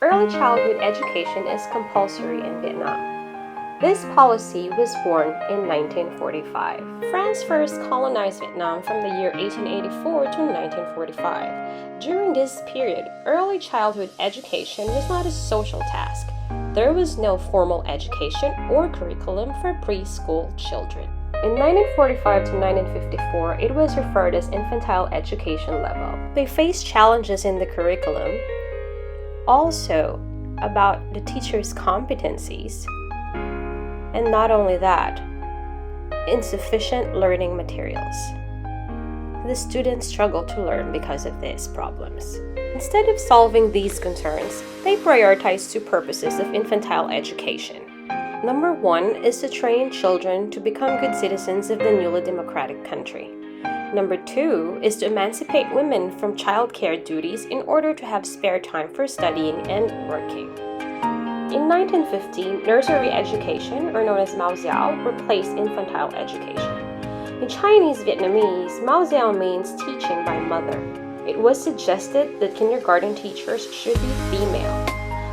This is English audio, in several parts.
Early childhood education is compulsory in Vietnam. This policy was born in 1945. France first colonized Vietnam from the year 1884 to 1945. During this period, early childhood education was not a social task. There was no formal education or curriculum for preschool children. In 1945 to 1954, it was referred as infantile education level. They faced challenges in the curriculum, also about the teacher's competencies, and not only that, insufficient learning materials. The students struggled to learn because of these problems. Instead of solving these concerns, they prioritized two purposes of infantile education. Number one is to train children to become good citizens of the newly democratic country. Number two is to emancipate women from childcare duties in order to have spare time for studying and working. In 1915, nursery education, or known as Mao Xiao, replaced infantile education. In Chinese Vietnamese, Mao Xiao means teaching by mother. It was suggested that kindergarten teachers should be female.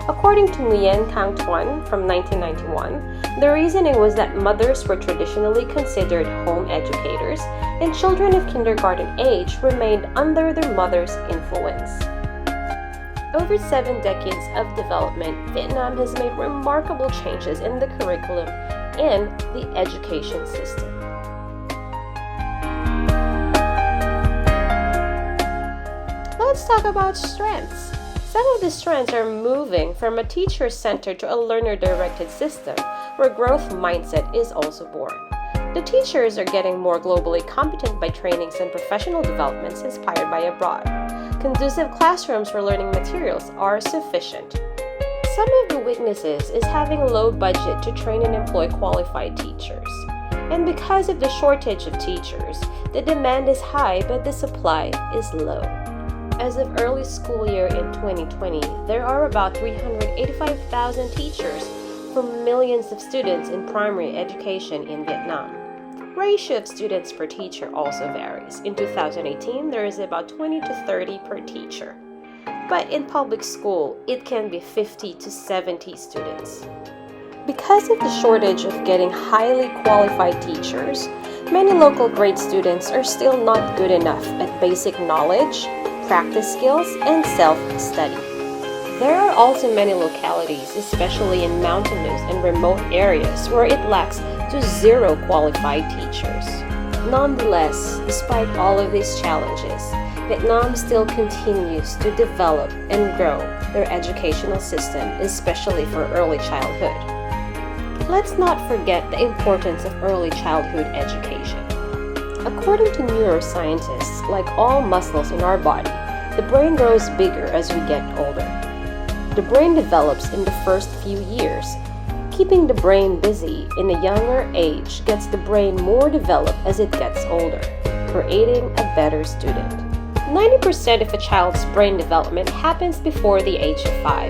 According to Nguyen Cang Tuan from 1991, the reasoning was that mothers were traditionally considered home educators and children of kindergarten age remained under their mother's influence. Over 7 decades of development, Vietnam has made remarkable changes in the curriculum and the education system. Let's talk about strengths. Some of the strengths are moving from a teacher-centered to a learner-directed system where growth mindset is also born. The teachers are getting more globally competent by trainings and professional developments inspired by abroad. Conducive classrooms for learning materials are sufficient. Some of the weaknesses is having a low budget to train and employ qualified teachers. And because of the shortage of teachers, the demand is high but the supply is low. As of early school year in 2020, there are about 385,000 teachers for millions of students in primary education in Vietnam. The ratio of students per teacher also varies. In 2018, there is about 20 to 30 per teacher. But in public school, it can be 50 to 70 students. Because of the shortage of getting highly qualified teachers, many local grade students are still not good enough at basic knowledge, practice skills, and self-study. There are also many localities, especially in mountainous and remote areas, where it lacks to zero qualified teachers. Nonetheless, despite all of these challenges, Vietnam still continues to develop and grow their educational system, especially for early childhood. Let's not forget the importance of early childhood education. According to neuroscientists, like all muscles in our body, the brain grows bigger as we get older. The brain develops in the first few years. Keeping the brain busy in a younger age gets the brain more developed as it gets older, creating a better student. 90% of a child's brain development happens before the age of 5.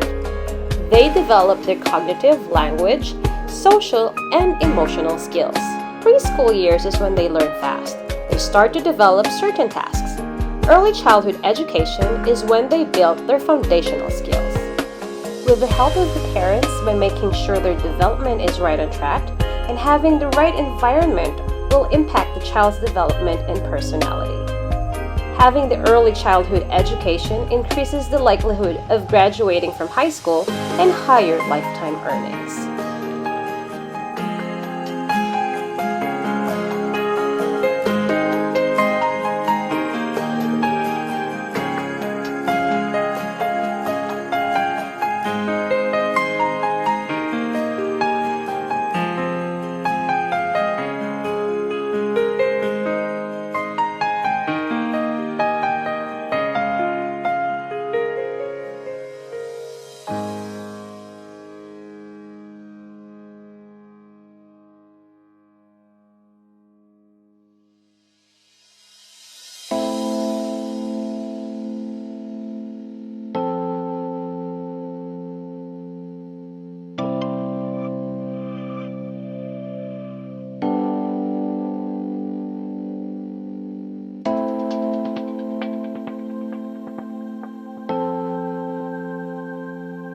They develop their cognitive, language, social, and emotional skills. Preschool years is when they learn fast. They start to develop certain tasks. Early childhood education is when they build their foundational skills. With the help of the parents by making sure their development is right on track, and having the right environment will impact the child's development and personality. Having the early childhood education increases the likelihood of graduating from high school and higher lifetime earnings.